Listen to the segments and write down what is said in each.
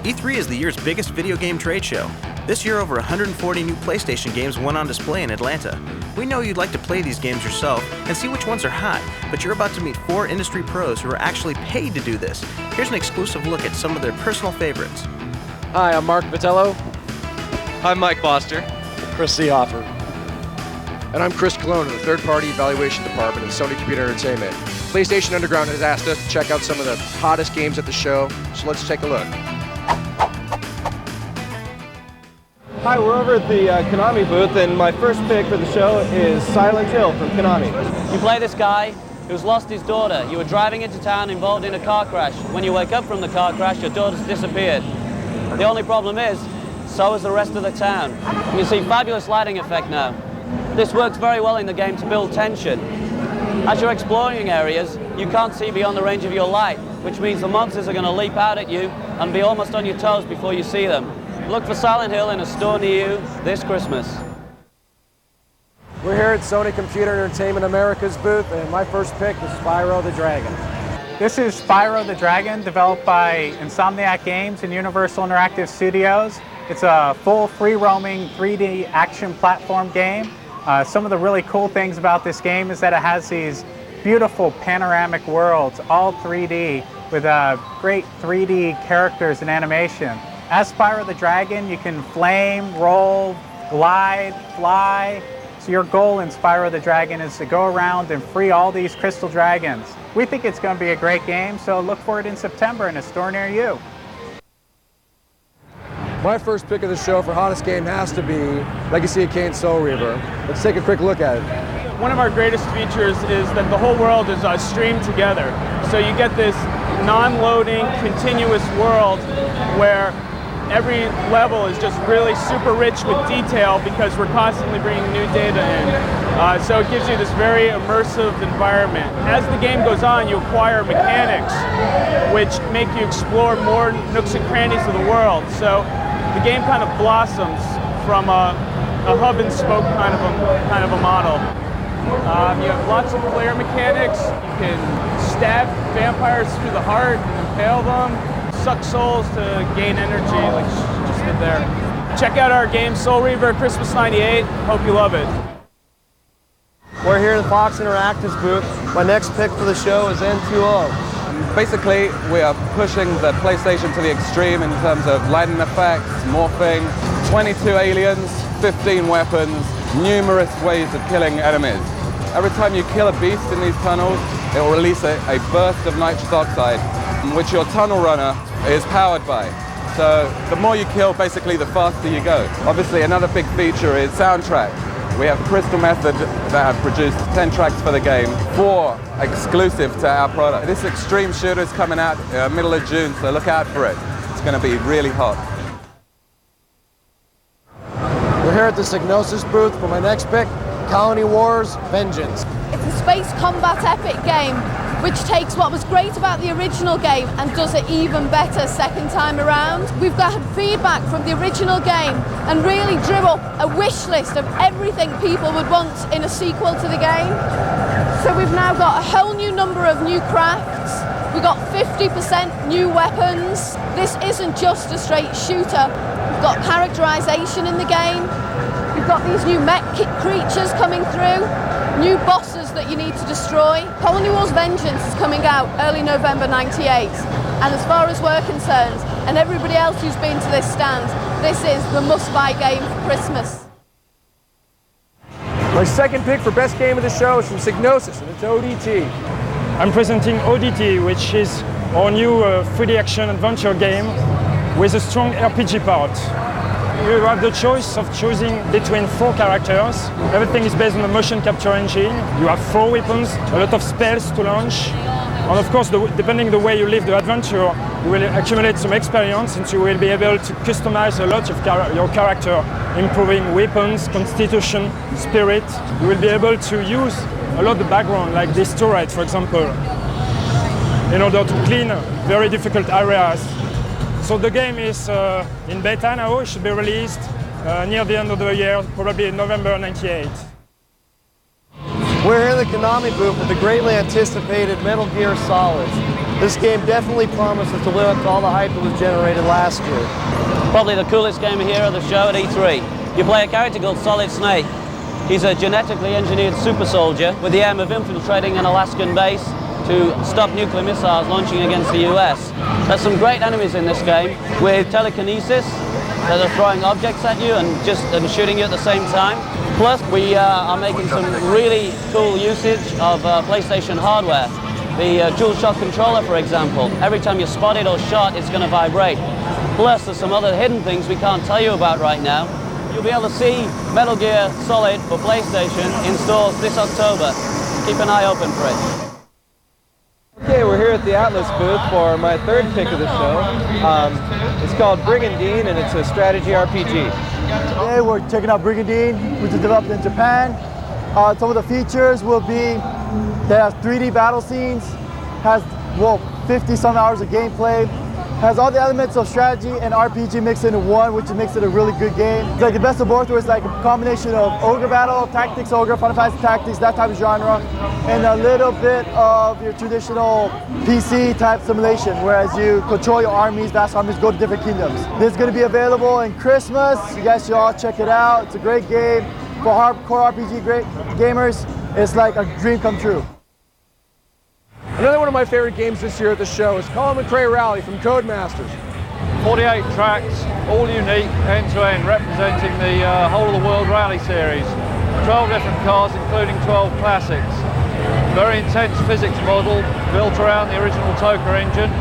E3 is the year's biggest video game trade show. This year, over 140 new PlayStation games went on display in Atlanta. We know you'd like to play these games yourself and see which ones are hot, but you're about to meet 4 industry pros who are actually paid to do this. Here's an exclusive look at some of their personal favorites. Hi, I'm Mark Vitello. I'm Mike Foster. Chris Seehofer. And I'm Chris Colon of the third-party evaluation department at Sony Computer Entertainment. PlayStation Underground has asked us to check out some of the hottest games at the show, so let's take a look. Hi, we're over at the Konami booth, and my first pick for the show is Silent Hill from Konami. You play this guy who's lost his daughter. You were driving into town involved in a car crash. When you wake up from the car crash, your daughter's disappeared. The only problem is, so is the rest of the town. You see fabulous lighting effect now. This works very well in the game to build tension. As you're exploring areas, you can't see beyond the range of your light, which means the monsters are going to leap out at you and be almost on your toes before you see them. Look for Silent Hill in a store near you this Christmas. We're here at Sony Computer Entertainment America's booth, and my first pick is Spyro the Dragon. This is Spyro the Dragon, developed by Insomniac Games and Universal Interactive Studios. It's a full free-roaming 3D action platform game. Some of the really cool things about this game is that it has these beautiful panoramic worlds, all 3D, with great 3D characters and animation. As Spyro the Dragon, you can flame, roll, glide, fly. So your goal in Spyro the Dragon is to go around and free all these crystal dragons. We think it's going to be a great game, so look for it in September in a store near you. My first pick of the show for hottest game has to be Legacy of Kain Soul Reaver. Let's take a quick look at it. One of our greatest features is that the whole world is streamed together. So you get this non-loading, continuous world where every level is just really super rich with detail because we're constantly bringing new data in. So it gives you this very immersive environment. As the game goes on, you acquire mechanics which make you explore more nooks and crannies of the world. So the game kind of blossoms from a hub and spoke kind of a model. You have lots of player mechanics. You can stab vampires through the heart and impale them. Suck souls to gain energy, like just did there. Check out our game Soul Reaver Christmas '98. Hope you love it. We're here at the Fox Interactives booth. My next pick for the show is N2O. Basically, we are pushing the PlayStation to the extreme in terms of lighting effects, morphing, 22 aliens, 15 weapons, numerous ways of killing enemies. Every time you kill a beast in these tunnels, it will release a burst of nitrous oxide, which your tunnel runner is powered by. So the more you kill, basically, the faster you go. Obviously, another big feature is soundtrack. We have Crystal Method that have produced 10 tracks for the game, 4 exclusive to our product. This Extreme Shooter is coming out middle of June, so look out for it. It's going to be really hot. We're here at the Psygnosis booth for my next pick, Colony Wars Vengeance. It's a space combat epic game which takes what was great about the original game and does it even better second time around. We've got feedback from the original game and really drew up a wish list of everything people would want in a sequel to the game. So we've now got a whole new number of new crafts. We've got 50% new weapons. This isn't just a straight shooter. We've got characterization in the game. We've got these new mech creatures coming through, new bosses that you need to destroy. Colony Wars Vengeance is coming out early November '98. And as far as we're concerned, and everybody else who's been to this stand, this is the must-buy game for Christmas. My second pick for best game of the show is from Psygnosis, and it's ODT. I'm presenting ODT, which is our new 3D action adventure game with a strong RPG part. You have the choice of choosing between 4 characters. Everything is based on a motion capture engine. You have 4 weapons, a lot of spells to launch. And of course, depending on the way you live the adventure, you will accumulate some experience and you will be able to customize a lot of your character, improving weapons, constitution, spirit. You will be able to use a lot of the background, like this turret, for example, in order to clean very difficult areas. So the game is in beta now. It should be released near the end of the year, probably in November '98. We're here in the Konami booth with the greatly anticipated Metal Gear Solid. This game definitely promises to live up to all the hype that was generated last year. Probably the coolest game here at the show at E3. You play a character called Solid Snake. He's a genetically engineered super soldier with the aim of infiltrating an Alaskan base to stop nuclear missiles launching against the US. There's some great enemies in this game with telekinesis that are throwing objects at you and shooting you at the same time. Plus, we are making some really cool usage of PlayStation hardware. The DualShock controller, for example, every time you're spotted or shot, it's going to vibrate. Plus, there's some other hidden things we can't tell you about right now. You'll be able to see Metal Gear Solid for PlayStation in stores this October. Keep an eye open for it. Okay, we're here at the Atlas booth for my third pick of the show. It's called Brigandine, and it's a strategy RPG. Today we're checking out Brigandine, which is developed in Japan. Some of the features will be that has 3D battle scenes, has 50 some hours of gameplay, has all the elements of strategy and RPG mixed into one, which makes it a really good game. It's like the best of both, where it's like a combination of ogre battle, tactics, ogre, Final Fantasy tactics, that type of genre, and a little bit of your traditional PC type simulation, whereas you control your armies, vast armies, go to different kingdoms. This is going to be available in Christmas. You guys should all check it out. It's a great game for hardcore RPG gamers. It's like a dream come true. Another one of my favorite games this year at the show is Colin McRae Rally from Codemasters. 48 tracks, all unique, end-to-end, representing the whole of the world rally series. 12 different cars, including 12 classics. Very intense physics model, built around the original TOCA engine.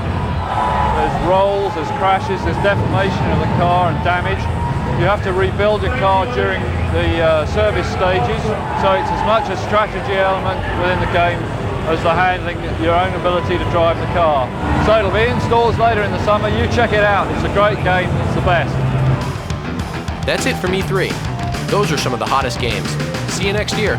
There's rolls, there's crashes, there's deformation of the car and damage. You have to rebuild your car during the service stages, so it's as much a strategy element within the game as the handling, your own ability to drive the car. So it'll be in stores later in the summer. You check it out. It's a great game. It's the best. That's it from E3. Those are some of the hottest games. See you next year.